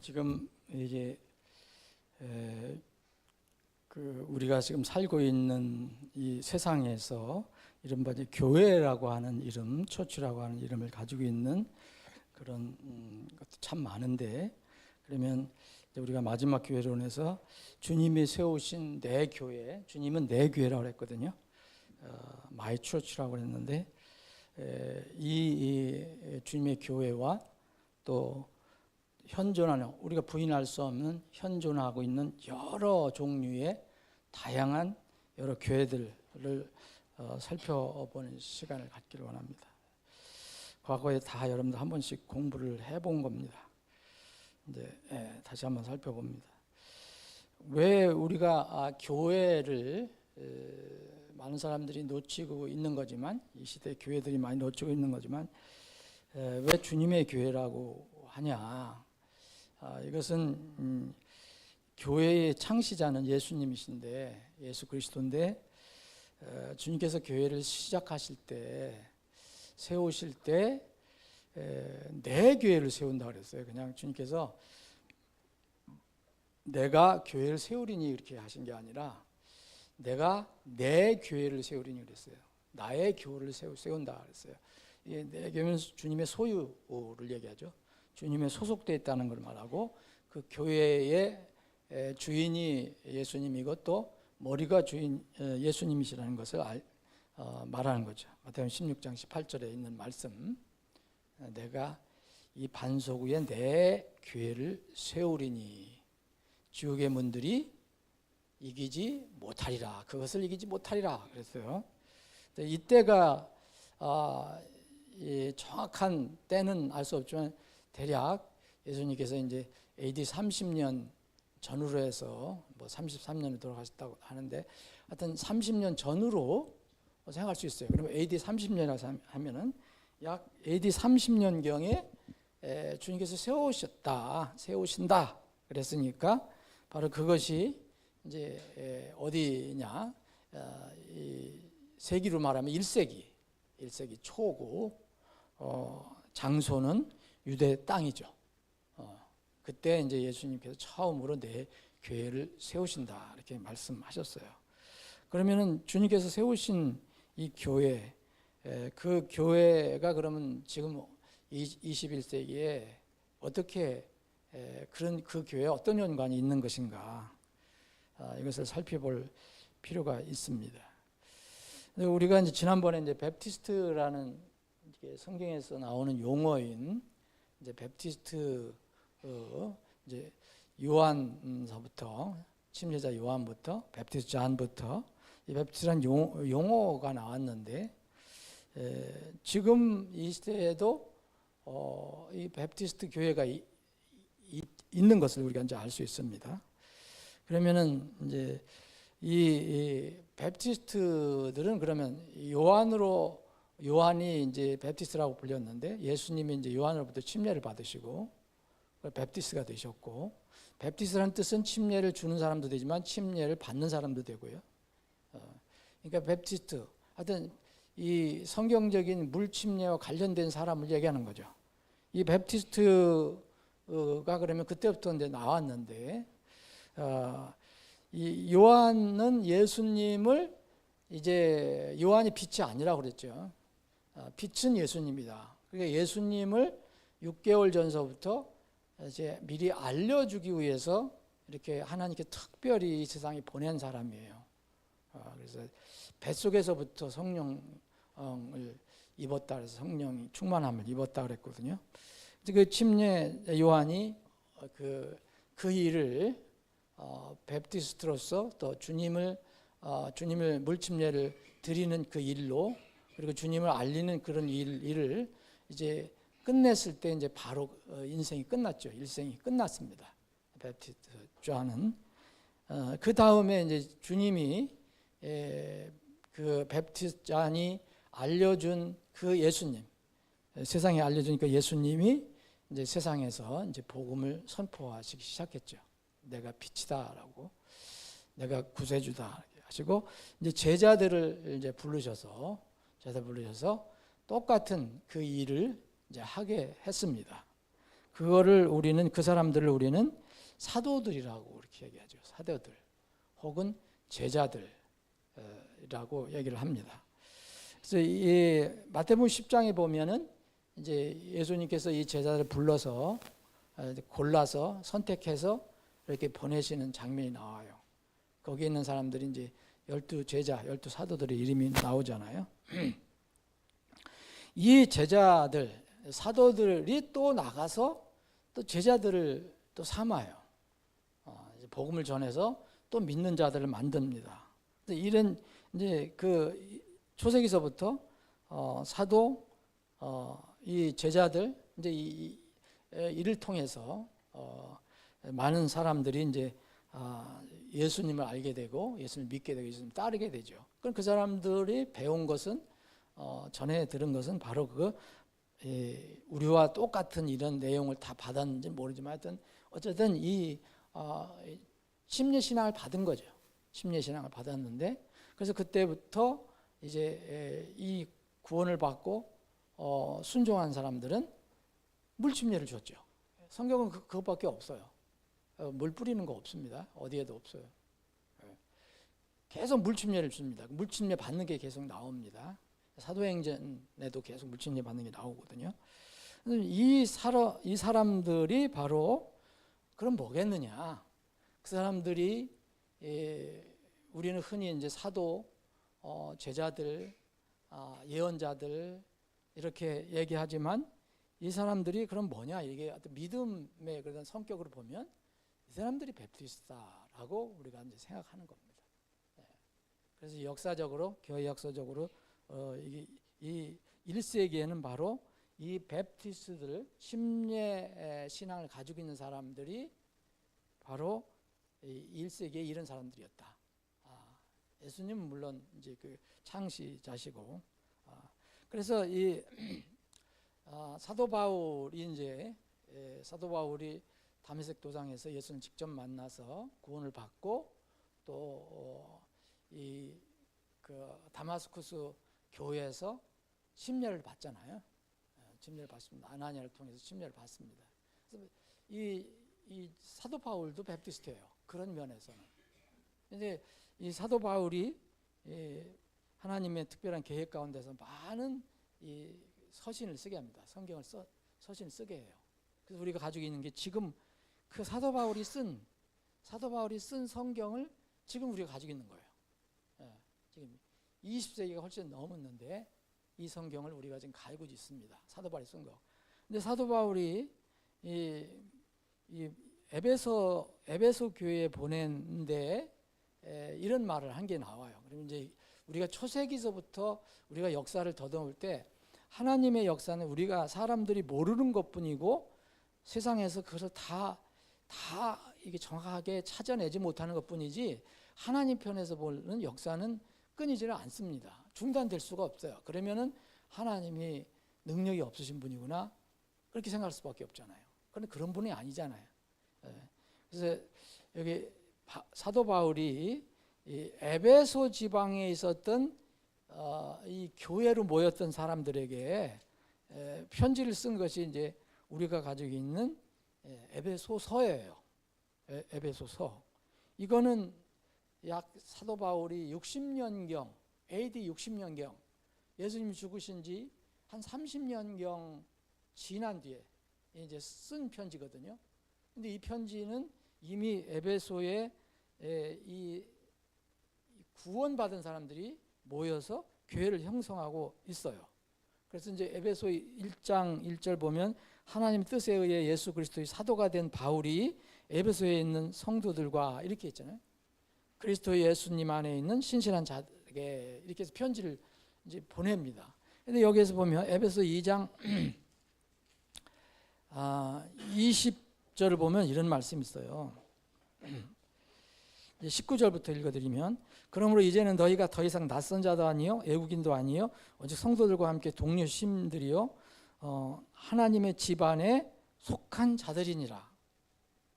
지금 이게 우리가 지금 살고 있는 이 세상에서 이른바 이제 교회라고 하는 이름, 처치라고 하는 이름을 가지고 있는 그런 것도 참 많은데, 그러면 이제 우리가 마지막 교회론에서 주님이 세우신 내 교회, 주님은 내 교회라고 했거든요. 마이 처치라고 했는데, 이 주님의 교회와 또 현존하는, 우리가 부인할 수 없는 현존하고 있는 여러 종류의 다양한 여러 교회들을 살펴보는 시간을 갖기를 원합니다. 과거에 다 여러분들 한 번씩 공부를 해본 겁니다. 이제 다시 한번 살펴봅니다. 왜 우리가 교회를 많은 사람들이 놓치고 있는 거지만, 이 시대 교회들이 많이 놓치고 있는 거지만, 왜 주님의 교회라고 하냐? 이것은 교회의 창시자는 예수님이신데, 예수 그리스도인데, 주님께서 교회를 시작하실 때, 세우실 때 내 교회를 세운다 그랬어요. 그냥 주님께서 내가 교회를 세우리니 이렇게 하신 게 아니라 내가 내 교회를 세우리니 그랬어요. 나의 교회를 세운다 그랬어요. 이게 내 교회는 주님의 소유를 얘기하죠. 주님의 소속되어 있다는 걸 말하고, 그 교회의 주인이 예수님이고 또 머리가 주인 예수님이시라는 것을 말하는 거죠. 마태복음 16장 18절에 있는 말씀, 내가 이 반석 위에 내 교회를 세우리니 지옥의 문들이 이기지 못하리라. 그것을 이기지 못하리라 그랬어요. 이때가 정확한 때는 알 수 없지만 대략 예수님께서 이제 AD 30년 전후로 해서 뭐 33년에 돌아가셨다고 하는데, 하여튼 30년 전후로 생각할 수 있어요. 그러면 AD 30년이라고 하면은 약 AD 30년경에 주님께서 세우신다 그랬으니까, 바로 그것이 이제 어디냐, 이 세기로 말하면 1세기 초고, 장소는 유대 땅이죠. 그때 이제 예수님께서 처음으로 내 교회를 세우신다 이렇게 말씀하셨어요. 그러면은 주님께서 세우신 이 교회, 그 교회가 그러면 지금 21세기에 어떻게 그런 그 교회에 어떤 연관이 있는 것인가, 이것을 살펴볼 필요가 있습니다. 우리가 이제 지난번에 이제 베프티스트라는 성경에서 나오는 용어인 이제 베프티스트, 이제 요한서부터, 침례자 요한부터 베프티스트 잔부터 이 베프티스트라는 용어가 나왔는데, 지금 이 시대에도 이 베프티스트 교회가 있는 것을 우리가 이제 알 수 있습니다. 그러면은 이제 이 베프티스트들은 그러면 요한이 이제 베프티스트라고 불렸는데, 예수님이 이제 요한으로부터 침례를 받으시고 베프티스트가 되셨고, 베프티스트라는 뜻은 침례를 주는 사람도 되지만 침례를 받는 사람도 되고요. 그러니까 베프티스트, 하여튼 이 성경적인 물 침례와 관련된 사람을 얘기하는 거죠. 이 베프티스트가 그러면 그때부터 이제 나왔는데, 이 요한은 예수님을, 이제 요한이 빛이 아니라고 그랬죠. 빛은 예수님이다. 그러니까 예수님을 6개월 전서부터 이제 미리 알려주기 위해서 이렇게 하나님께 특별히 이 세상에 보낸 사람이에요. 그래서 뱃속에서부터 성령을 입었다 그래서 성령이 충만함을 입었다 그랬거든요. 그 침례 요한이 그 일을 베프티스트로서 또 주님을 물침례를 드리는 그 일로, 그리고 주님을 알리는 그런 일을 이제 끝냈을 때 이제 바로 인생이 끝났죠. 일생이 끝났습니다. 베프티스트 요한은. 그 다음에 이제 주님이 그 베프티스트 요한이 알려준 그 예수님, 세상에 알려준 그 예수님이 이제 세상에서 이제 복음을 선포하시기 시작했죠. 내가 빛이다라고, 내가 구세주다 하시고, 이제 제자들을 이제 부르셔서 똑같은 그 일을 이제 하게 했습니다. 그거를 우리는 그 사람들을 우리는 사도들이라고 이렇게 얘기하죠. 사도들 혹은 제자들이라고 얘기를 합니다. 그래서 이 마태복음 10장에 보면은 이제 예수님께서 이 제자들을 불러서 골라서 선택해서 이렇게 보내시는 장면이 나와요. 거기 있는 사람들이 이제 12 제자, 12 사도들의 이름이 나오잖아요. 이 제자들, 사도들이 또 나가서 또 제자들을 또 삼아요. 복음을 전해서 또 믿는 자들을 만듭니다. 이런 이제 그 초세기서부터 사도 이 제자들 이제 이를 통해서 많은 사람들이 이제 예수님을 알게 되고 예수님을 믿게 되고 예수님을 따르게 되죠. 그럼 그 사람들이 배운 것은 전해 들은 것은 바로 우리와 똑같은 이런 내용을 다 받았는지 모르지만 하여튼 어쨌든 이 심리 신앙을 받은 거죠. 심리 신앙을 받았는데 그래서 그때부터 이제 이 구원을 받고 순종한 사람들은 물 침례를 줬죠. 성경은 그것밖에 없어요. 물 뿌리는 거 없습니다. 어디에도 없어요. 계속 물 침례를 줍니다. 물 침례 받는 게 계속 나옵니다. 사도행전에도 계속 물 침례 받는 게 나오거든요. 이 사람들이 바로 그럼 뭐겠느냐? 그 사람들이 우리는 흔히 이제 사도, 제자들, 예언자들 이렇게 얘기하지만 이 사람들이 그럼 뭐냐? 이게 믿음의 그런 성격으로 보면 이 사람들이 베프티스트다라고 우리가 이제 생각하는 겁니다. 그래서 역사적으로 교회 역사적으로 이 1세기에는 바로 이 베프티스트들 심례 신앙을 가지고 있는 사람들이 바로 1세기에 이런 사람들이었다. 예수님은 물론 이제 그 창시자시고 그래서 이 사도 바울이 이제 사도 바울이 다메섹 도상에서 예수님 직접 만나서 구원을 받고 또 이 그 다마스쿠스 교회에서 침례를 받잖아요. 침례를 받습니다. 아나니아를 통해서 침례를 받습니다. 그래서 이 사도 바울도 베프티스트예요. 그런 면에서는. 근데 이 사도 바울이 하나님의 특별한 계획 가운데서 많은 이 서신을 쓰게 합니다. 성경을 서신을 쓰게 해요. 그래서 우리가 가지고 있는 게 지금 그 사도 바울이 쓴 성경을 지금 우리가 가지고 있는 거예요. 지금 20세기가 훨씬 넘었는데 이 성경을 우리가 지금 가지고 있습니다. 사도 바울이 쓴 거. 근데 사도 바울이 이 에베소 교회에 보낸데 이런 말을 한 게 나와요. 그러면 이제 우리가 초세기서부터 우리가 역사를 더듬을 때 하나님의 역사는 우리가 사람들이 모르는 것뿐이고 세상에서 그것을 다 이게 정확하게 찾아내지 못하는 것뿐이지 하나님 편에서 보는 역사는 끊이지를 않습니다. 중단될 수가 없어요. 그러면은 하나님이 능력이 없으신 분이구나 그렇게 생각할 수밖에 없잖아요. 그런데 그런 분이 아니잖아요. 그래서 여기 사도 바울이 이 에베소 지방에 있었던 이 교회로 모였던 사람들에게 편지를 쓴 것이 이제 우리가 가지고 있는 에베소서예요. 에베소서. 이거는 약 사도 바울이 60년경, AD 60년경 예수님이 죽으신 지 한 30년경 지난 뒤에 이제 쓴 편지거든요. 근데 이 편지는 이미 에베소에 이 구원받은 사람들이 모여서 교회를 형성하고 있어요. 그래서 이제 에베소 1장 1절 보면 하나님 뜻에 의해 예수 그리스도의 사도가 된 바울이 에베소에 있는 성도들과 이렇게 있잖아요. 그리스도 예수님 안에 있는 신실한 자에게 이렇게 해서 편지를 이제 보냅니다. 근데 여기에서 보면 에베소 2장 20절을 보면 이런 말씀이 있어요. 19절부터 읽어드리면 그러므로 이제는 너희가 더 이상 낯선 자도 아니요 외국인도 아니요 오직 성도들과 함께 동료 신들이요 하나님의 집안에 속한 자들이니라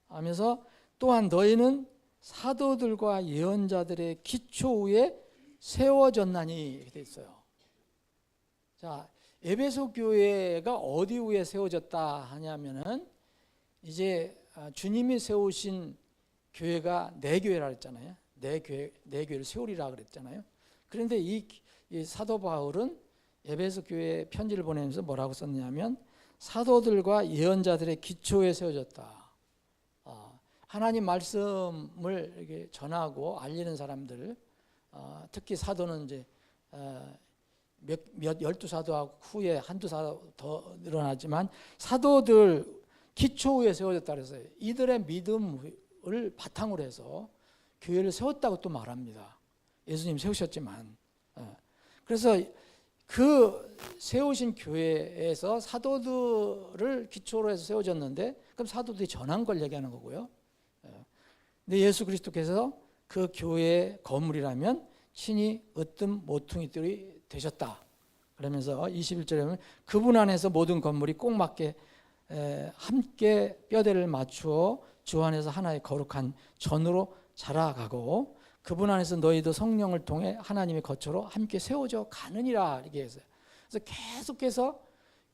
하면서 또한 너희는 사도들과 예언자들의 기초 위에 세워졌나니 이렇게 돼 있어요. 자, 에베소 교회가 어디 위에 세워졌다 하냐면은 이제 주님이 세우신 교회가 내 교회라 그랬잖아요. 내 교회를 세우리라 그랬잖아요. 그런데 이 사도 바울은 에베소 교회에 편지를 보내면서 뭐라고 썼냐면 사도들과 예언자들의 기초에 세워졌다. 하나님 말씀을 이렇게 전하고 알리는 사람들, 특히 사도는 이제 열두 사도하고 후에 한두 사도 더 늘어나지만 사도들 기초 위에 세워졌다 그랬어요. 이들의 믿음을 바탕으로 해서 교회를 세웠다고 또 말합니다. 예수님 세우셨지만. 그래서 그 세우신 교회에서 사도들을 기초로 해서 세워졌는데 그럼 사도들이 전한 걸 얘기하는 거고요. 근데 예수 그리스도께서 그 교회의 건물이라면 친히 으뜸 모퉁이들이 되셨다. 그러면서 21절에 보면 그분 안에서 모든 건물이 꼭 맞게 함께 뼈대를 맞추어 주 안에서 하나의 거룩한 전으로 자라가고 그분 안에서 너희도 성령을 통해 하나님의 거처로 함께 세워져 가느니라 이렇게 했어요. 그래서 계속해서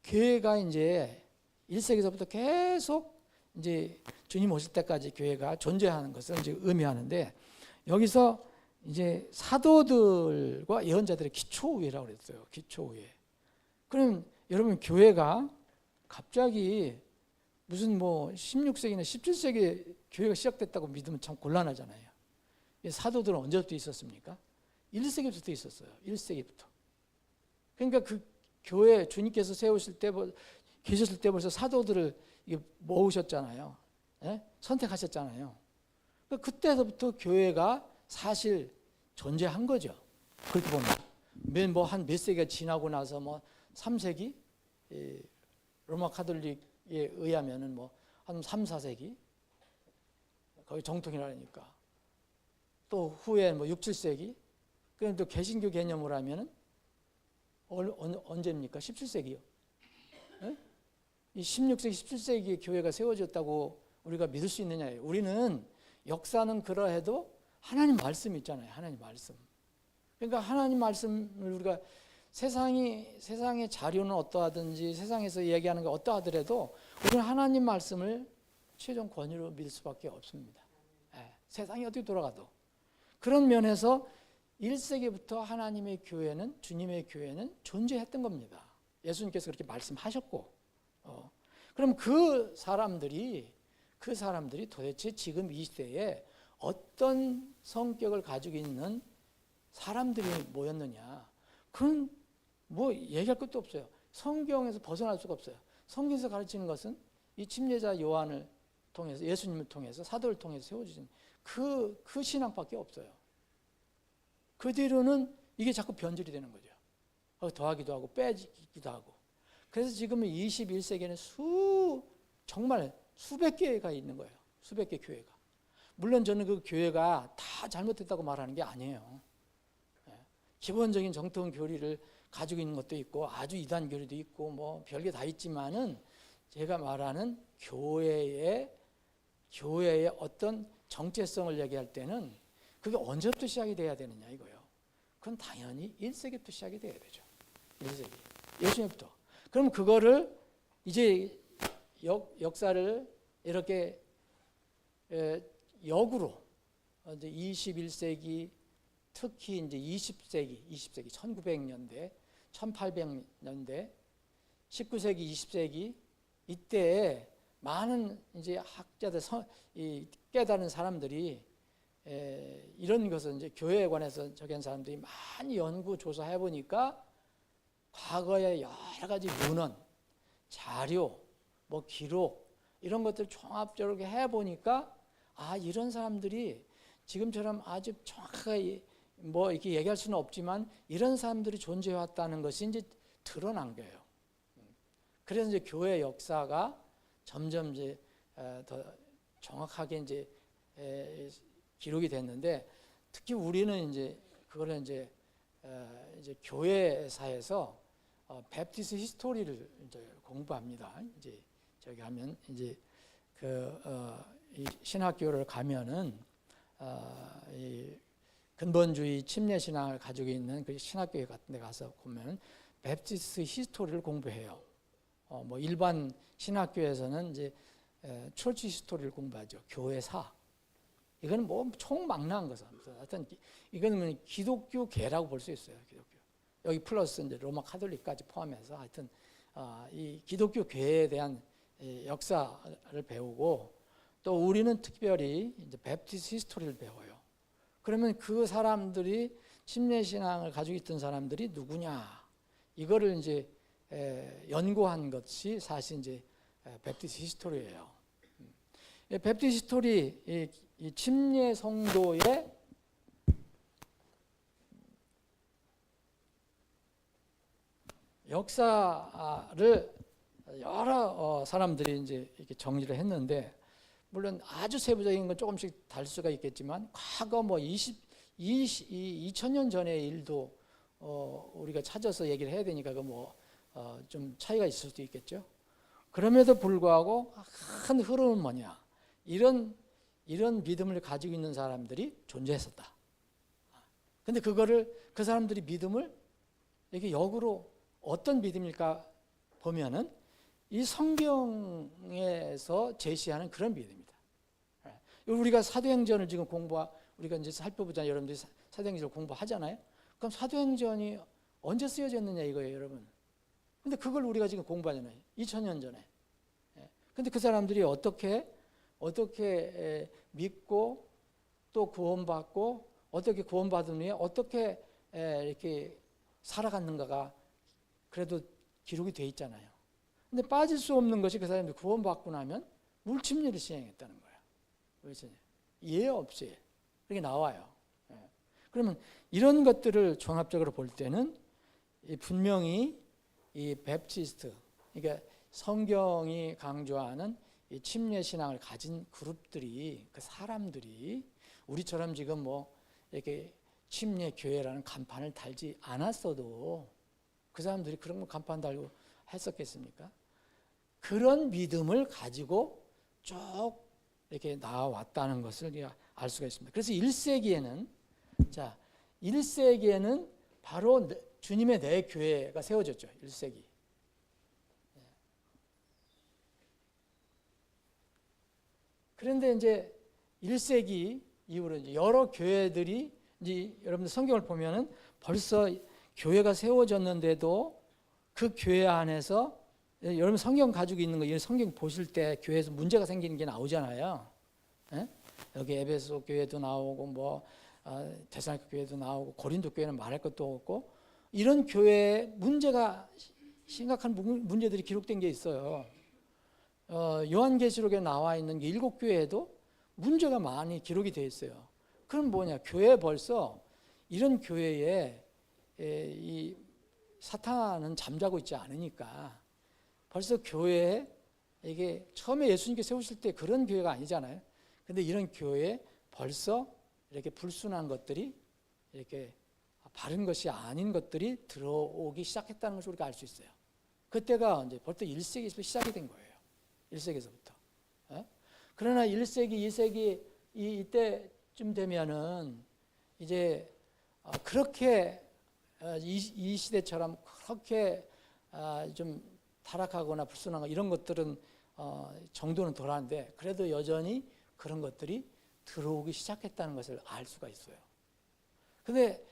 교회가 이제 1세기서부터 계속 이제 주님 오실 때까지 교회가 존재하는 것을 이제 의미하는데 여기서 이제 사도들과 예언자들의 기초의회라고 그랬어요. 기초의회. 그럼 여러분 교회가 갑자기 무슨 뭐 16세기나 17세기에 교회가 시작됐다고 믿으면 참 곤란하잖아요. 사도들은 언제부터 있었습니까? 1세기부터 있었어요. 1세기부터. 그러니까 그 교회 주님께서 세우실 때 계셨을 때 벌써 사도들을 모으셨잖아요. 예? 선택하셨잖아요. 그때서부터 교회가 사실 존재한 거죠. 그렇게 보면 한 몇 세기가 지나고 나서 뭐 3세기 로마 카톨릭에 의하면은 뭐 한 3, 4세기 거의 정통이라니까. 또 후에 뭐 6, 7세기. 그럼 또 개신교 개념으로 하면은 언제입니까? 17세기요. 네? 이 16세기, 17세기에 교회가 세워졌다고 우리가 믿을 수 있느냐예요. 우리는 역사는 그러해도 하나님 말씀이 있잖아요. 하나님 말씀. 그러니까 하나님 말씀을 우리가 세상의 자료는 어떠하든지 세상에서 얘기하는 게 어떠하더라도 우리는 하나님 말씀을 최종 권위로 믿을 수밖에 없습니다. 세상이 어떻게 돌아가도. 그런 면에서 1세기부터 하나님의 교회는 주님의 교회는 존재했던 겁니다. 예수님께서 그렇게 말씀하셨고 그럼 그 사람들이 도대체 지금 이 시대에 어떤 성격을 가지고 있는 사람들이 모였느냐. 그건 뭐 얘기할 것도 없어요. 성경에서 벗어날 수가 없어요. 성경에서 가르치는 것은 이 침례자 요한을 통해서 예수님을 통해서 사도를 통해서 세워주신 그 신앙밖에 없어요. 그 뒤로는 이게 자꾸 변질이 되는 거죠. 더하기도 하고 빼기도 하고. 그래서 지금은 21세기에는 정말 수백 개가 있는 거예요. 수백 개 교회가. 물론 저는 그 교회가 다 잘못됐다고 말하는 게 아니에요. 기본적인 정통 교리를 가지고 있는 것도 있고 아주 이단 교리도 있고 뭐 별게 다 있지만은 제가 말하는 교회의 어떤 정체성을 얘기할 때는 그게 언제부터 시작이 돼야 되느냐 이거예요. 그건 당연히 1세기부터 시작이 돼야 되죠. 1세기. 예수님부터. 그럼 그거를 이제 역사를 이렇게 역으로 이제 21세기 특히 이제 20세기 1900년대 1800년대 19세기 20세기 이때에 많은 이제 학자들 깨달은 사람들이 이런 것을 이제 교회에 관해서 적은 사람들이 많이 연구 조사해 보니까 과거의 여러 가지 문헌, 자료, 뭐 기록 이런 것들 종합적으로 해 보니까 이런 사람들이 지금처럼 아주 정확하게 뭐 이렇게 얘기할 수는 없지만 이런 사람들이 존재해 왔다는 것이 이제 드러난 거예요. 그래서 이제 교회 역사가 점점 이제 더 정확하게 이제 기록이 됐는데 특히 우리는 이제 그거를 이제 교회사에서 베프티스 히스토리를 이제 공부합니다. 이제 저기 하면 이제 이 신학교를 가면은 이 근본주의 침례 신앙을 가지고 있는 그 신학교에 같은 데 가서 보면 베프티스트 히스토리를 공부해요. 뭐 일반 신학교에서는 이제 철치 히스토리를 공부하죠. 교회사. 이거는 뭐 총망라한 거죠. 하여튼 이거는 기독교계라고 볼 수 있어요. 기독교. 여기 플러스 이제 로마 카톨릭까지 포함해서 하여튼 이 기독교계에 대한 역사를 배우고 또 우리는 특별히 이제 베프티스트 히스토리를 배워요. 그러면 그 사람들이 침례 신앙을 가지고 있던 사람들이 누구냐? 이거를 이제 연구한 것이 사실 이제 베프티스트 히스토리예요. 베프티스트 히스토리 이 침례 성도의 역사를 여러 사람들이 이제 이렇게 정리를 했는데, 물론 아주 세부적인 건 조금씩 다를 수가 있겠지만 과거 뭐 2000년 전의 일도 우리가 찾아서 얘기를 해야 되니까 그 뭐 좀 차이가 있을 수도 있겠죠. 그럼에도 불구하고 큰 흐름은 뭐냐? 이런 믿음을 가지고 있는 사람들이 존재했었다. 근데 그거를 그 사람들이 믿음을 이게 역으로 어떤 믿음일까 보면은 이 성경에서 제시하는 그런 믿음입니다. 우리가 사도행전을 지금 우리가 이제 살펴보잖아요. 여러분들이 사도행전을 공부하잖아요. 그럼 사도행전이 언제 쓰여졌느냐 이거예요, 여러분. 근데 그걸 우리가 지금 공부하잖아요. 2000년 전에. 근데 그 사람들이 어떻게 믿고 또 구원받고 어떻게 구원받은 후에 어떻게 이렇게 살아갔는가가 그래도 기록이 돼 있잖아요. 근데 빠질 수 없는 것이 그 사람들이 구원받고 나면 물침례를 시행했다는 거예요. 그렇죠? 예 없이 그렇게 나와요. 그러면 이런 것들을 종합적으로 볼 때는 분명히 이 베프티스트, 그러니까 성경이 강조하는 이 침례 신앙을 가진 그룹들이, 그 사람들이 우리처럼 지금 뭐 이렇게 침례 교회라는 간판을 달지 않았어도 그 사람들이 그런 거 간판 달고 했었겠습니까? 그런 믿음을 가지고 쭉 이렇게 나와왔다는 것을 우리가 알 수가 있습니다. 그래서 1세기에는 바로 주님의 내 교회가 세워졌죠. 1세기. 그런데 이제 1세기 이후로 이제 여러 교회들이 이제 여러분들 성경을 보면은 벌써 교회가 세워졌는데도 그 교회 안에서 여러분 성경 가지고 있는 거, 이 성경 보실 때 교회에서 문제가 생기는 게 나오잖아요. 여기 에베소 교회도 나오고 뭐 데살로니가 교회도 나오고 고린도 교회는 말할 것도 없고 이런 교회에 문제가 심각한 문제들이 기록된 게 있어요. 요한계시록에 나와 있는 7교회에도 문제가 많이 기록이 되어 있어요. 그럼 뭐냐? 교회 벌써 이런 교회에 이 사탄은 잠자고 있지 않으니까 벌써 교회에 이게 처음에 예수님께 세우실 때 그런 교회가 아니잖아요. 근데 이런 교회에 벌써 이렇게 불순한 것들이 이렇게 바른 것이 아닌 것들이 들어오기 시작했다는 것을 우리가 알 수 있어요. 그때가 이제 벌써 1세기에서 시작이 된 거예요. 1세기에서부터. 그러나 1세기, 2세기 이때쯤 되면은 이제 그렇게 이 시대처럼 그렇게 좀 타락하거나 불순한 거 이런 것들은 정도는 덜한데 그래도 여전히 그런 것들이 들어오기 시작했다는 것을 알 수가 있어요. 근데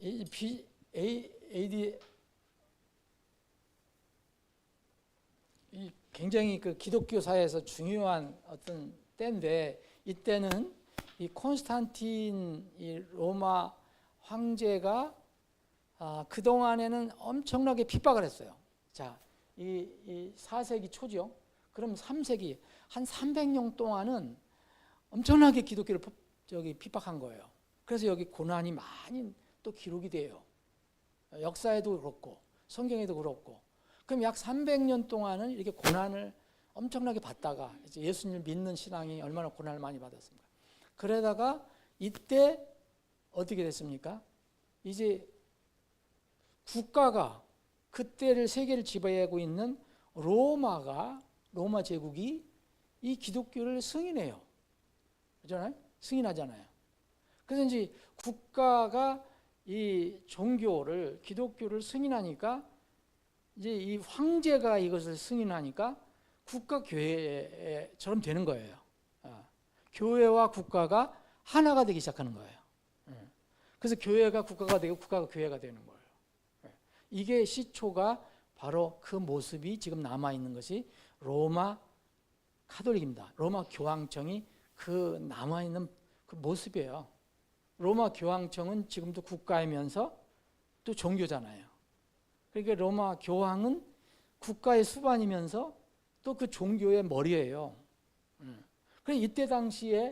AD 굉장히 그 기독교 사회에서 중요한 어떤 때인데 이때는 이 콘스탄틴 이 로마 황제가 그 동안에는 엄청나게 핍박을 했어요. 자, 이 4세기 초죠. 그럼 3세기 한 300년 동안은 엄청나게 기독교를 핍박한 거예요. 그래서 여기 고난이 많이 또 기록이 돼요. 역사에도 그렇고 성경에도 그렇고. 그럼 약 300년 동안은 이렇게 고난을 엄청나게 받다가 이제 예수님을 믿는 신앙이 얼마나 고난을 많이 받았습니까? 그러다가 이때 어떻게 됐습니까? 이제 국가가 그때를 세계를 지배하고 있는 로마 제국이 이 기독교를 승인해요. 그렇잖아요? 승인하잖아요. 그래서 이제 국가가 이 종교를 기독교를 승인하니까 이제 이 황제가 이것을 승인하니까 국가 교회처럼 되는 거예요. 교회와 국가가 하나가 되기 시작하는 거예요. 그래서 교회가 국가가 되고 국가가 교회가 되는 거예요. 이게 시초가 바로 그 모습이 지금 남아있는 것이 로마 카톨릭입니다. 로마 교황청이 그 남아있는 그 모습이에요. 로마 교황청은 지금도 국가이면서 또 종교잖아요. 그러니까 로마 교황은 국가의 수반이면서 또 그 종교의 머리예요. 그래서 이때 당시에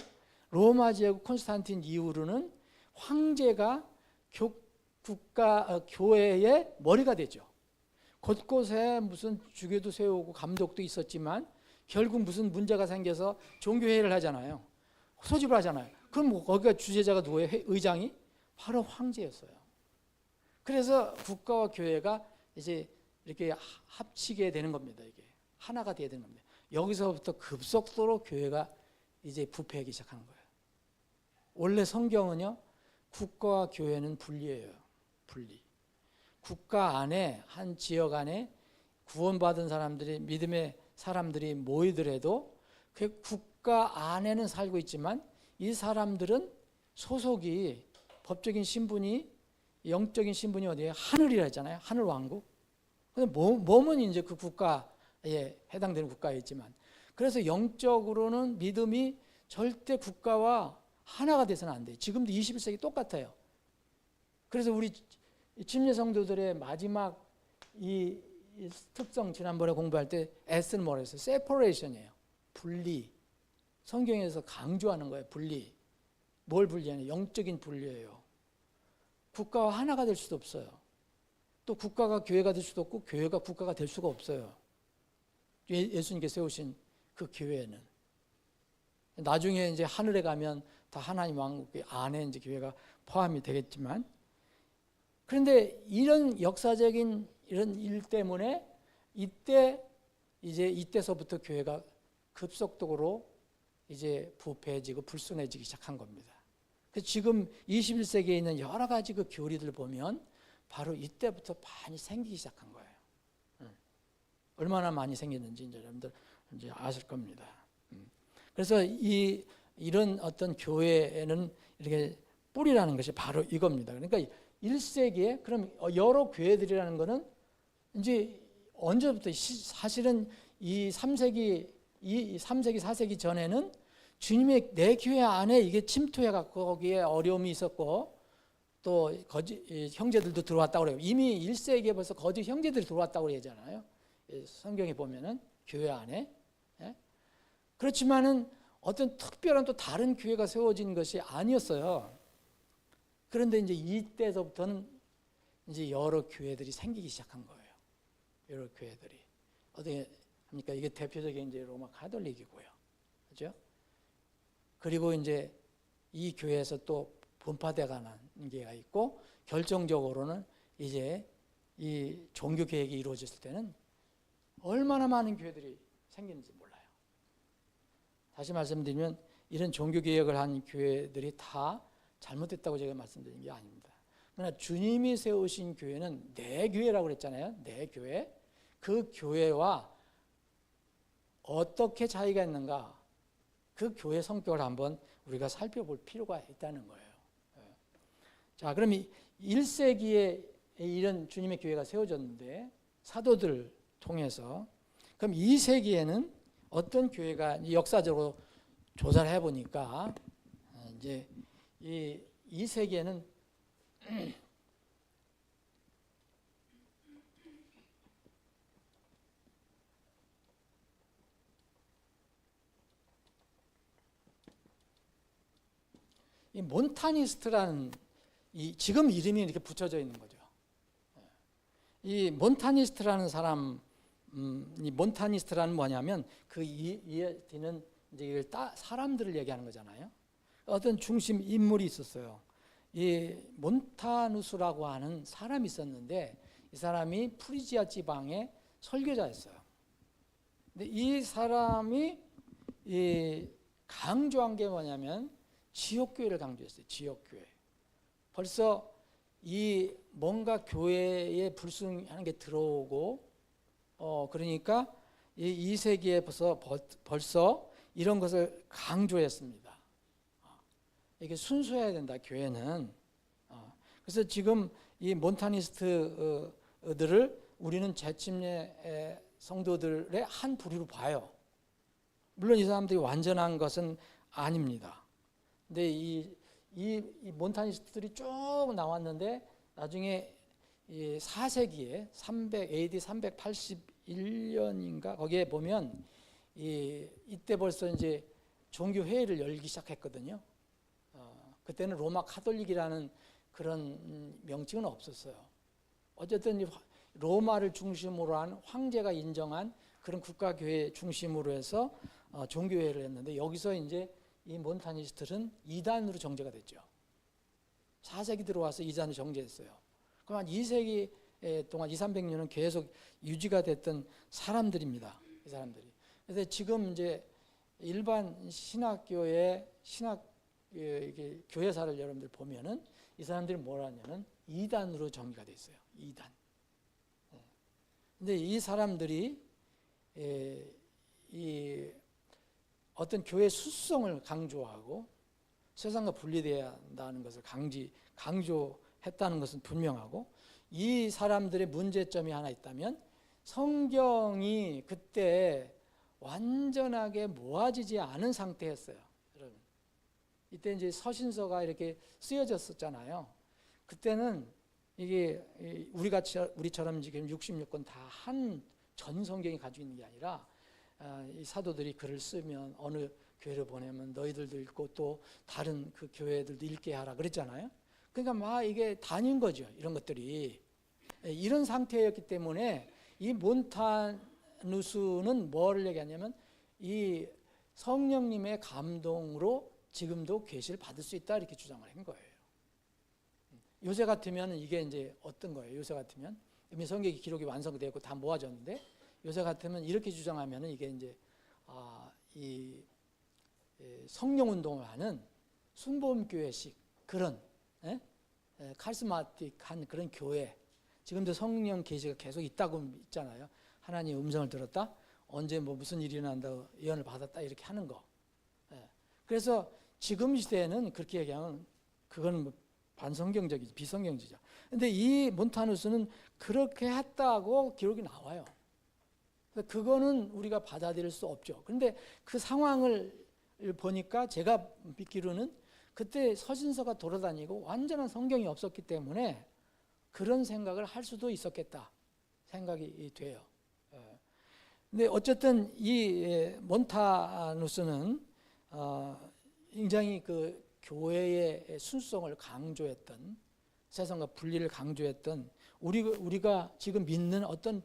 로마 제국 콘스탄틴 이후로는 황제가 교회의 머리가 되죠. 곳곳에 무슨 주교도 세우고 감독도 있었지만 결국 무슨 문제가 생겨서 종교회의를 하잖아요. 소집을 하잖아요. 그럼 뭐 거기가 주재자가 누구예요? 의장이? 바로 황제였어요. 그래서 국가와 교회가 이제 이렇게 합치게 되는 겁니다. 이게 하나가 되어야 되는 겁니다. 여기서부터 급속도로 교회가 이제 부패하기 시작하는 거예요. 원래 성경은요, 국가와 교회는 분리예요. 분리. 국가 안에, 한 지역 안에 구원받은 사람들이, 믿음의 사람들이 모이더라도 그 국가 안에는 살고 있지만 이 사람들은 소속이, 법적인 신분이, 영적인 신분이 어디에? 하늘이라 했잖아요. 하늘 왕국. 근데 몸은 이제 그 국가에 해당되는 국가에 있지만, 그래서 영적으로는 믿음이 절대 국가와 하나가 돼서는 안 돼요. 지금도 21세기 똑같아요. 그래서 우리 침례 성도들의 마지막 이 특성, 지난번에 공부할 때 S는 뭐라 했어요? separation이에요. 분리. 성경에서 강조하는 거예요. 분리. 뭘 분리하냐? 영적인 분리예요. 국가와 하나가 될 수도 없어요. 또 국가가 교회가 될 수도 없고 교회가 국가가 될 수가 없어요. 예수님께서 세우신 그 교회는. 나중에 이제 하늘에 가면 다 하나님 왕국 안에 이제 교회가 포함이 되겠지만, 그런데 이런 역사적인 이런 일 때문에 이때서부터 교회가 급속도로 이제 부패해지고 불순해지기 시작한 겁니다. 그래서 지금 21세기에 있는 여러 가지 그 교리들 보면 바로 이때부터 많이 생기기 시작한 거예요. 얼마나 많이 생겼는지 이제 여러분들 이제 아실 겁니다. 그래서 이런 어떤 교회에는 이렇게 뿌리라는 것이 바로 이겁니다. 그러니까 1세기에 그럼 여러 교회들이라는 것은 이제 언제부터, 사실은 이 3세기, 4세기 전에는 주님의 내 교회 안에 이게 침투해갖고 거기에 어려움이 있었고 또 형제들도 들어왔다고 그래요. 이미 1세기에 벌써 거짓 형제들이 들어왔다고 그러잖아요. 성경에 보면은 교회 안에. 그렇지만은 어떤 특별한 또 다른 교회가 세워진 것이 아니었어요. 그런데 이제 이때서부터는 이제 여러 교회들이 생기기 시작한 거예요. 여러 교회들이. 어떻게 합니까? 이게 대표적인 이제 로마 카톨릭이고요. 그죠? 그리고 이제 이 교회에서 또 분파돼 가는 게가 있고, 결정적으로는 이제 이 종교 개혁이 이루어졌을 때는 얼마나 많은 교회들이 생기는지 몰라요. 다시 말씀드리면 이런 종교 개혁을 한 교회들이 다 잘못됐다고 제가 말씀드린 게 아닙니다. 그러나 주님이 세우신 교회는 내 교회라고 그랬잖아요. 내 교회. 그 교회와 어떻게 차이가 있는가, 그 교회 성격을 한번 우리가 살펴볼 필요가 있다는 거예요. 자, 그럼 1세기에 이런 주님의 교회가 세워졌는데 사도들 통해서, 그럼 2세기에는 어떤 교회가, 역사적으로 조사를 해보니까 이제 이 2세기에는 이 몬타니스트라는, 지금 이름이 이렇게 붙여져 있는 거죠. 이 몬타니스트라는 사람, 이 몬타니스트라는 뭐냐면 그 뒤는 이제 이걸 사람들을 얘기하는 거잖아요. 어떤 중심 인물이 있었어요. 이 몬타누스라고 하는 사람이 있었는데 이 사람이 프리지아 지방의 설교자였어요. 근데 이 사람이 강조한 게 뭐냐면 지역교회를 강조했어요. 지역교회. 벌써 이 뭔가 교회에 불순하는 게 들어오고, 그러니까 이 2세기에 벌써 이런 것을 강조했습니다. 이게 순수해야 된다, 교회는. 그래서 지금 이 몬타니스트들을 우리는 재침례 성도들의 한 부류로 봐요. 물론 이 사람들이 완전한 것은 아닙니다. 근데 이 몬타니스트들이 쭉 나왔는데 나중에 이 4세기에 AD 381년인가 거기에 보면 이때 벌써 이제 종교 회의를 열기 시작했거든요. 그때는 로마 카톨릭이라는 그런 명칭은 없었어요. 어쨌든 로마를 중심으로 한 황제가 인정한 그런 국가교회 중심으로 해서 종교회의를 했는데 여기서 이제 이 몬타니스트는 이단으로 정제가 됐죠. 4세기 들어와서 이단으로 정제했어요. 그럼 한 2세기 동안 200~300년은 계속 유지가 됐던 사람들입니다. 이 사람들이. 그래서 지금 이제 일반 신학교의 교회사를 여러분들 보면은 이 사람들이 뭘 하냐면 이단으로 정의가 돼 있어요. 이단. 근데 이 사람들이 이 어떤 교회 수성을 강조하고 세상과 분리되어야 한다는 것을 강조했다는 것은 분명하고, 이 사람들의 문제점이 하나 있다면 성경이 그때 완전하게 모아지지 않은 상태였어요. 여러분, 이때 이제 서신서가 이렇게 쓰여졌었잖아요. 그때는 이게 우리처럼 지금 66권 다 한 전 성경이 가지고 있는 게 아니라 이 사도들이 글을 쓰면 어느 교회를 보내면 너희들도 읽고 또 다른 그 교회들도 읽게 하라 그랬잖아요. 그러니까 막 이게 다닌 거죠. 이런 것들이. 이런 상태였기 때문에 이 몬타누스는 뭐를 얘기하냐면 이 성령님의 감동으로 지금도 계시를 받을 수 있다 이렇게 주장을 한 거예요. 요새 같으면 이게 이제 어떤 거예요? 요새 같으면 이미 성경의 기록이 완성되고 다 모아졌는데 요새 같으면 이렇게 주장하면 이게 이제 이 성령 운동을 하는 순복음교회식 그런 카리스마틱한 그런 교회, 지금도 성령 계시가 계속 있다고 있잖아요. 하나님 음성을 들었다, 언제 뭐 무슨 일이 일어난다, 예언을 받았다 이렇게 하는 거. 그래서 지금 시대에는 그렇게 얘기하면 그건 뭐 반성경적이지, 비성경적이죠. 근데 이 몬타누스는 그렇게 했다고 기록이 나와요. 그거는 우리가 받아들일 수 없죠. 그런데 그 상황을 보니까 제가 믿기로는 그때 서신서가 돌아다니고 완전한 성경이 없었기 때문에 그런 생각을 할 수도 있었겠다 생각이 돼요. 근데 어쨌든 이 몬타누스는 굉장히 그 교회의 순수성을 강조했던, 세상과 분리를 강조했던 우리가 지금 믿는 어떤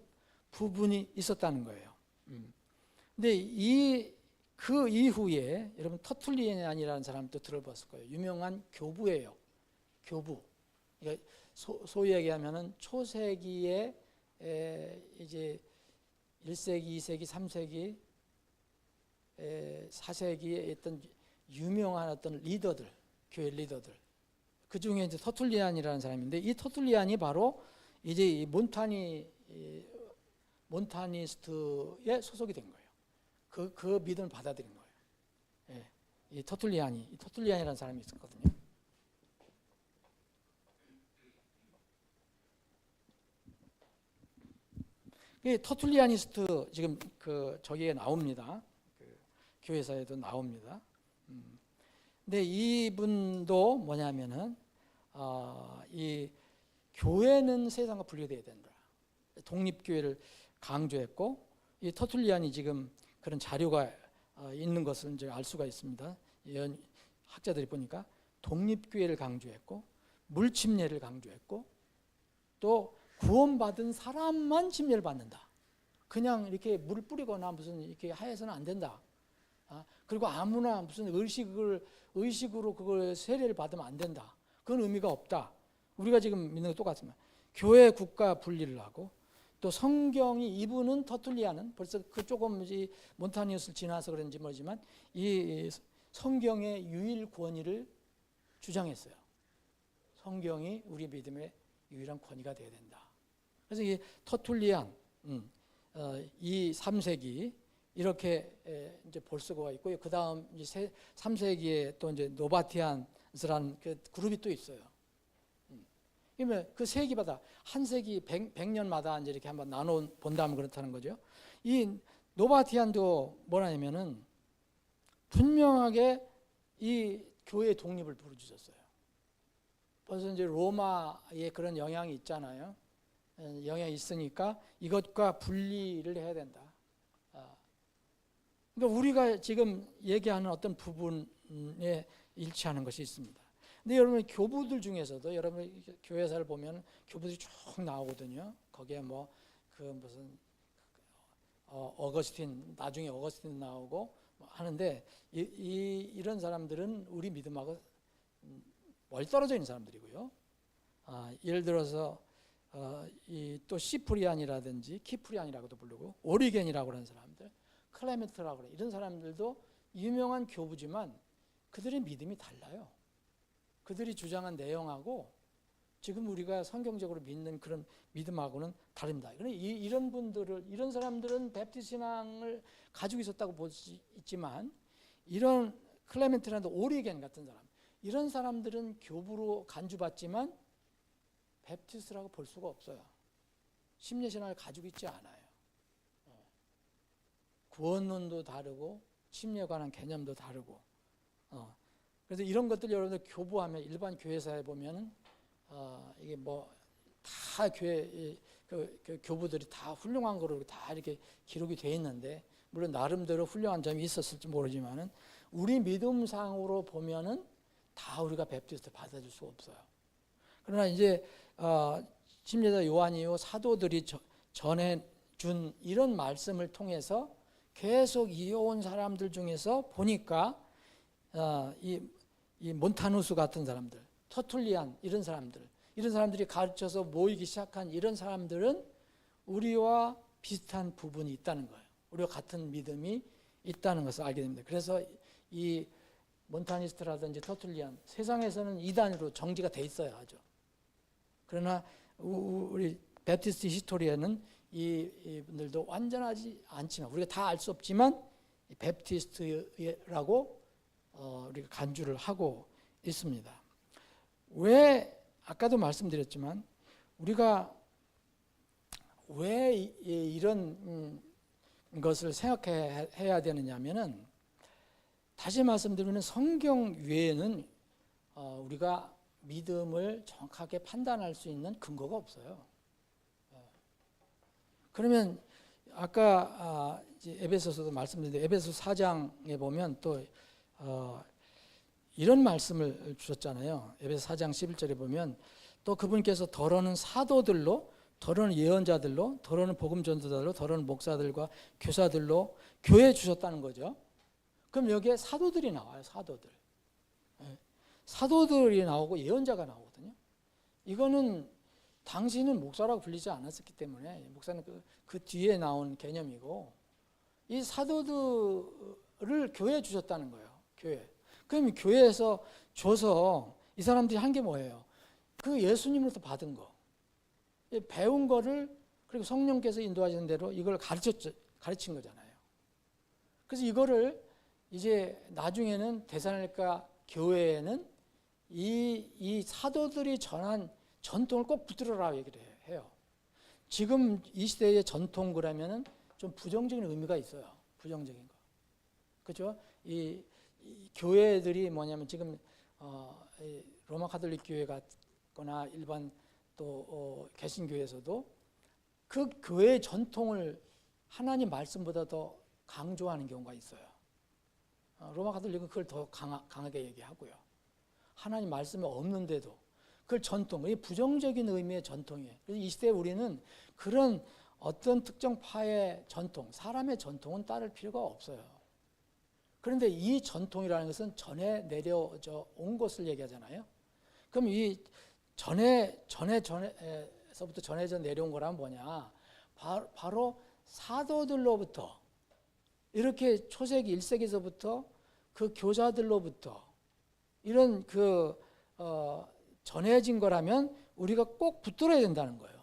부분이 있었다는 거예요. 근데 그 이후에 여러분 터툴리안이라는 사람도 들어봤을 거예요. 유명한 교부예요. 교부. 그러니까 소위 얘기하면은 초세기에 이제 1세기, 2세기, 3세기, 4세기에 있던 유명한 어떤 리더들, 교회 리더들. 그 중에 이제 터툴리안이라는 사람인데 이 터툴리안이 바로 이제 이 몬타니스트에 소속이 된 거예요. 그 믿음을 받아들인 거예요. 이 터툴리안이라는 사람이 있었거든요. 이 터툴리아니스트 지금 저기에 나옵니다. 교회사에도 나옵니다. 근데 이분도 뭐냐면은 이 교회는 세상과 분리되어야 된다. 독립교회를 강조했고, 이 터툴리안이 지금 그런 자료가 있는 것을 이제 알 수가 있습니다. 학자들이 보니까 독립교회를 강조했고, 물침례를 강조했고, 또 구원받은 사람만 침례를 받는다. 그냥 이렇게 물 뿌리거나 무슨 이렇게 하여서는 안 된다. 그리고 아무나 무슨 의식으로 그걸 세례를 받으면 안 된다. 그건 의미가 없다. 우리가 지금 믿는 거 똑같습니다. 교회 국가 분리를 하고, 또 성경이 이분은 터툴리안은 벌써 그 조금 몬타니우스를 지나서 그런지 모르지만 이 성경의 유일 권위를 주장했어요. 성경이 우리 믿음의 유일한 권위가 되어야 된다. 그래서 이 터툴리안 2, 3세기 이렇게 이제 볼 수가 있고요. 그 다음 이제 3세기에 또 이제 노바티안스라는 그 그룹이 또 있어요. 그러면 그 세기마다 한 세기 100년마다 이제 이렇게 한번 나눠 본다면 그렇다는 거죠. 이 노바티안도 뭐냐면은 분명하게 이 교회 독립을 부르짖었어요. 벌써 이제 로마의 그런 영향이 있잖아요. 영향이 있으니까 이것과 분리를 해야 된다. 그러니까 우리가 지금 얘기하는 어떤 부분에 일치하는 것이 있습니다. 근데 여러분 교부들 중에서도 여러분 교회사를 보면 교부들이 쭉 나오거든요. 거기에 뭐 그 무슨 어거스틴 나중에 어거스틴 나오고 하는데 이런 사람들은 우리 믿음하고 멀리 떨어져 있는 사람들이고요. 예를 들어서 또 시프리안이라든지 키프리안이라고도 부르고 오리겐이라고 하는 사람들, 클레멘트라고 그래 이런 사람들도 유명한 교부지만 그들의 믿음이 달라요. 그들이 주장한 내용하고 지금 우리가 성경적으로 믿는 그런 믿음하고는 다릅니다. 이런 분들을 이런 사람들은 베프티스 신앙을 가지고 있었다고 볼 수 있지만 이런 클레멘트라든지 오리겐 같은 사람 이런 사람들은 교부로 간주받지만 베프티스라고 볼 수가 없어요. 심리신학을 가지고 있지 않아요. 구원론도 다르고 심리에 관한 개념도 다르고 그래서 이런 것들 여러분들 교부하면 일반 교회사에 보면은 이게 뭐 다 교회 그 교부들이 다 훌륭한 거로 다 이렇게 기록이 돼 있는데 물론 나름대로 훌륭한 점이 있었을지 모르지만은 우리 믿음상으로 보면은 다 우리가 베프티스트 받아줄 수 없어요. 그러나 이제 침례자 요한이요 사도들이 전해준 이런 말씀을 통해서 계속 이어온 사람들 중에서 보니까 이 몬타누스 같은 사람들, 터툴리안 이런 사람들이 가르쳐서 모이기 시작한 이런 사람들은 우리와 비슷한 부분이 있다는 거예요. 우리와 같은 믿음이 있다는 것을 알게 됩니다. 그래서 이 몬타니스트라든지 터툴리안 세상에서는 이단으로 정지가 돼 있어요, 아주. 그러나 우리 베프티스트 히스토리에는 이분들도 완전하지 않지만 우리가 다 알 수 없지만 베프티스트라고 우리가 간주를 하고 있습니다. 왜 아까도 말씀드렸지만 우리가 왜 이런 것을 생각해야 되느냐면은 다시 말씀드리면 성경 외에는 우리가 믿음을 정확하게 판단할 수 있는 근거가 없어요. 그러면 아까 이제 에베소서도 말씀드렸는데 에베소 4장에 보면 또 이런 말씀을 주셨잖아요. 에베소 4장 11절에 보면 또 그분께서 더러는 사도들로 더러는 예언자들로 더러는 복음 전도자들로 더러는 목사들과 교사들로 교회 주셨다는 거죠. 그럼 여기에 사도들이 나와요. 사도들. 사도들이 나오고 예언자가 나오거든요. 이거는 당시는 목사라고 불리지 않았었기 때문에 목사는 그 뒤에 나온 개념이고 이 사도들을 교회에 주셨다는 거예요. 교회. 그럼 교회에서 줘서 이 사람들이 한 게 뭐예요? 그 예수님으로부터 받은 거. 배운 거를 그리고 성령께서 인도하시는 대로 이걸 가르친 거잖아요. 그래서 이거를 이제 나중에는 데살로니가 교회에는 이 사도들이 전한 전통을 꼭 붙들어라 얘기를 해요. 지금 이 시대의 전통 그러면은 좀 부정적인 의미가 있어요. 부정적인 거. 그렇죠? 이 교회들이 뭐냐면 지금 로마 가톨릭 교회 같거나 일반 또 개신교에서도 그 교회의 전통을 하나님 말씀보다 더 강조하는 경우가 있어요. 로마 가톨릭은 그걸 더 강하게 얘기하고요. 하나님 말씀이 없는데도 그걸 전통, 이 부정적인 의미의 전통이에요. 그래서 이 시대에 우리는 그런 어떤 특정 파의 전통, 사람의 전통은 따를 필요가 없어요. 그런데 이 전통이라는 것은 전에 내려져 온 것을 얘기하잖아요. 그럼 이 전에서부터 전해져 내려온 거란 뭐냐? 바로 사도들로부터 이렇게 초세기 1세기에서부터 그 교사들로부터 이런 전해진 거라면 우리가 꼭 붙들어야 된다는 거예요.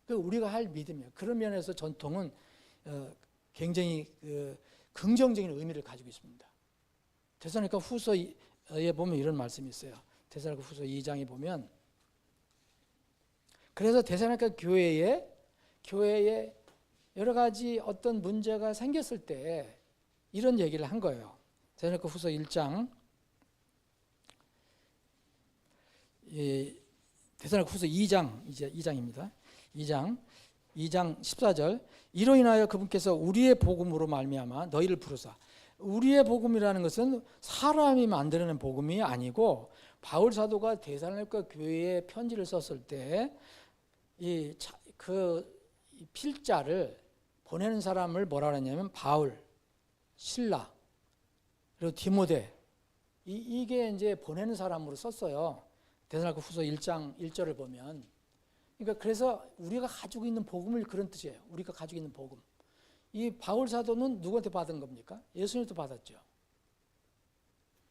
그 우리가 할 믿음이에요. 그런 면에서 전통은 굉장히 긍정적인 의미를 가지고 있습니다. 데살로니가 후서에 보면 이런 말씀이 있어요. 데살로니가 후서 2장에 보면, 그래서 데살로니가 교회에 여러 가지 어떤 문제가 생겼을 때 이런 얘기를 한 거예요. 데살로니가 후서 1장, 데살로니가 후서 2장, 이제 2장입니다. 2장 14절, 이로 인하여 그분께서 우리의 복음으로 말미암아 너희를 부르사. 우리의 복음이라는 것은 사람이 만들어낸 복음이 아니고, 바울 사도가 데살로니가 교회에 편지를 썼을 때 이 필자를 보내는 사람을 뭐라 그랬냐면 바울, 실라, 그리고 디모데, 이게 이제 보내는 사람으로 썼어요. 데살로니가 후서 1장 1절을 보면. 그러니까 그래서 우리가 가지고 있는 복음을 그런 뜻이에요. 우리가 가지고 있는 복음. 이 바울 사도는 누구한테 받은 겁니까? 예수님도 받았죠.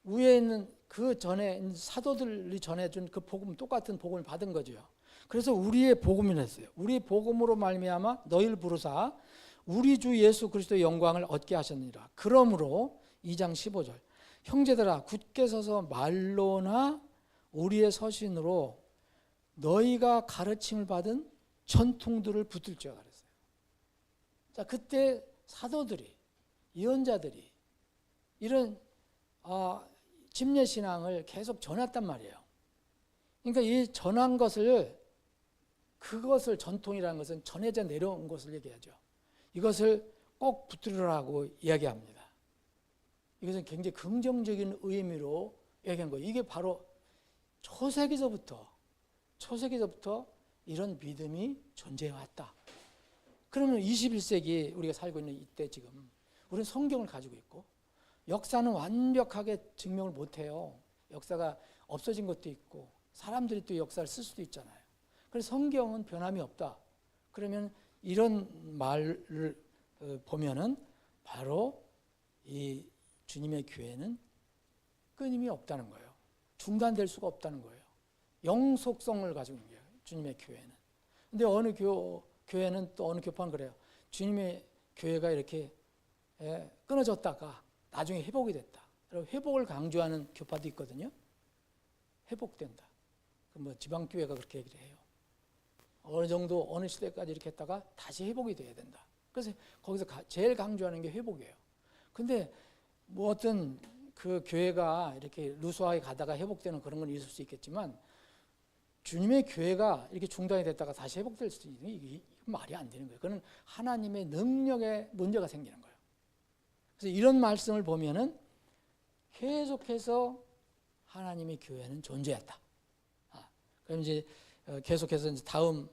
위에 있는 그 전에 사도들이 전해준 그 복음, 똑같은 복음을 받은 거죠. 그래서 우리의 복음이라 했어요. 우리의 복음으로 말미암아 너희를 부르사 우리 주 예수 그리스도의 영광을 얻게 하셨느니라. 그러므로 2장 15절, 형제들아 굳게 서서 말로나 우리의 서신으로 너희가 가르침을 받은 전통들을 붙들지어다 그랬어요. 자, 그때 사도들이, 예언자들이 이런 침례 신앙을 계속 전했단 말이에요. 그러니까 이 전한 것을, 그것을, 전통이라는 것은 전해져 내려온 것을 얘기하죠. 이것을 꼭 붙들으라고 이야기합니다. 이것은 굉장히 긍정적인 의미로 얘기한 거예요. 이게 바로 초세기서부터 이런 믿음이 존재해왔다. 그러면 21세기 우리가 살고 있는 이때 지금 우리는 성경을 가지고 있고, 역사는 완벽하게 증명을 못해요. 역사가 없어진 것도 있고 사람들이 또 역사를 쓸 수도 있잖아요. 그래서 성경은 변함이 없다. 그러면 이런 말을 보면은 바로 이 주님의 교회는 끊임이 없다는 거예요. 중단될 수가 없다는 거예요. 영속성을 가지고 있는 거예요, 주님의 교회는. 근데 어느 교회는 또 어느 교파는 그래요. 주님의 교회가 이렇게 끊어졌다가 나중에 회복이 됐다. 회복을 강조하는 교파도 있거든요. 회복된다. 뭐 지방교회가 그렇게 얘기를 해요. 어느 정도 어느 시대까지 이렇게 했다가 다시 회복이 돼야 된다. 그래서 거기서 제일 강조하는 게 회복이에요. 근데 뭐 어떤 그 교회가 이렇게 루소하게 가다가 회복되는 그런 건 있을 수 있겠지만, 주님의 교회가 이렇게 중단이 됐다가 다시 회복될 수 있는, 이게 말이 안 되는 거예요. 그건 하나님의 능력에 문제가 생기는 거예요. 그래서 이런 말씀을 보면은 계속해서 하나님의 교회는 존재했다. 그럼 이제 계속해서 이제 다음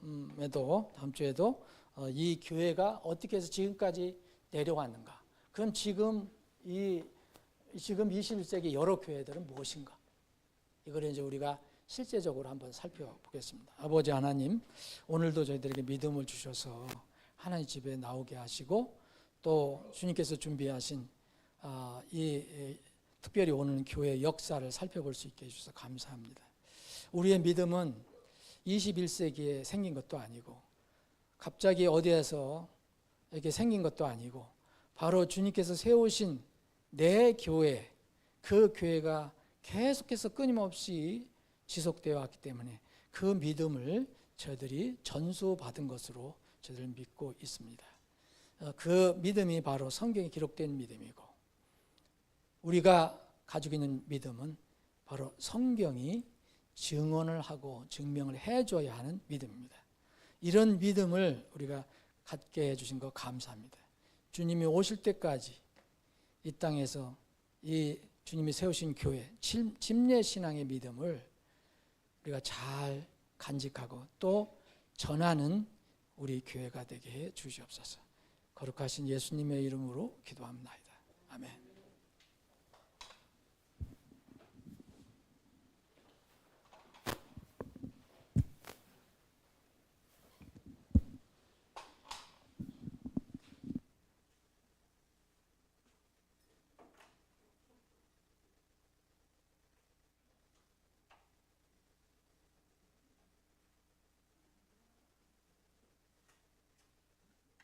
주에도 이 교회가 어떻게 해서 지금까지 내려왔는가? 그럼 지금 21세기 여러 교회들은 무엇인가? 이걸 이제 우리가 실제적으로 한번 살펴보겠습니다. 아버지 하나님, 오늘도 저희들에게 믿음을 주셔서 하나님 집에 나오게 하시고, 또 주님께서 준비하신 이 특별히 오는 교회 역사를 살펴볼 수 있게 해주셔서 감사합니다. 우리의 믿음은 21세기에 생긴 것도 아니고 갑자기 어디에서 이렇게 생긴 것도 아니고, 바로 주님께서 세우신 내 교회, 그 교회가 계속해서 끊임없이 지속되어 왔기 때문에 그 믿음을 저희들이 전수받은 것으로 저희들 믿고 있습니다. 그 믿음이 바로 성경에 기록된 믿음이고, 우리가 가지고 있는 믿음은 바로 성경이 증언을 하고 증명을 해줘야 하는 믿음입니다. 이런 믿음을 우리가 갖게 해주신 거 감사합니다. 주님이 오실 때까지 이 땅에서 이 주님이 세우신 교회, 침례신앙의 믿음을 우리가 잘 간직하고 또 전하는 우리 교회가 되게 해 주시옵소서. 거룩하신 예수님의 이름으로 기도합니다. 아멘.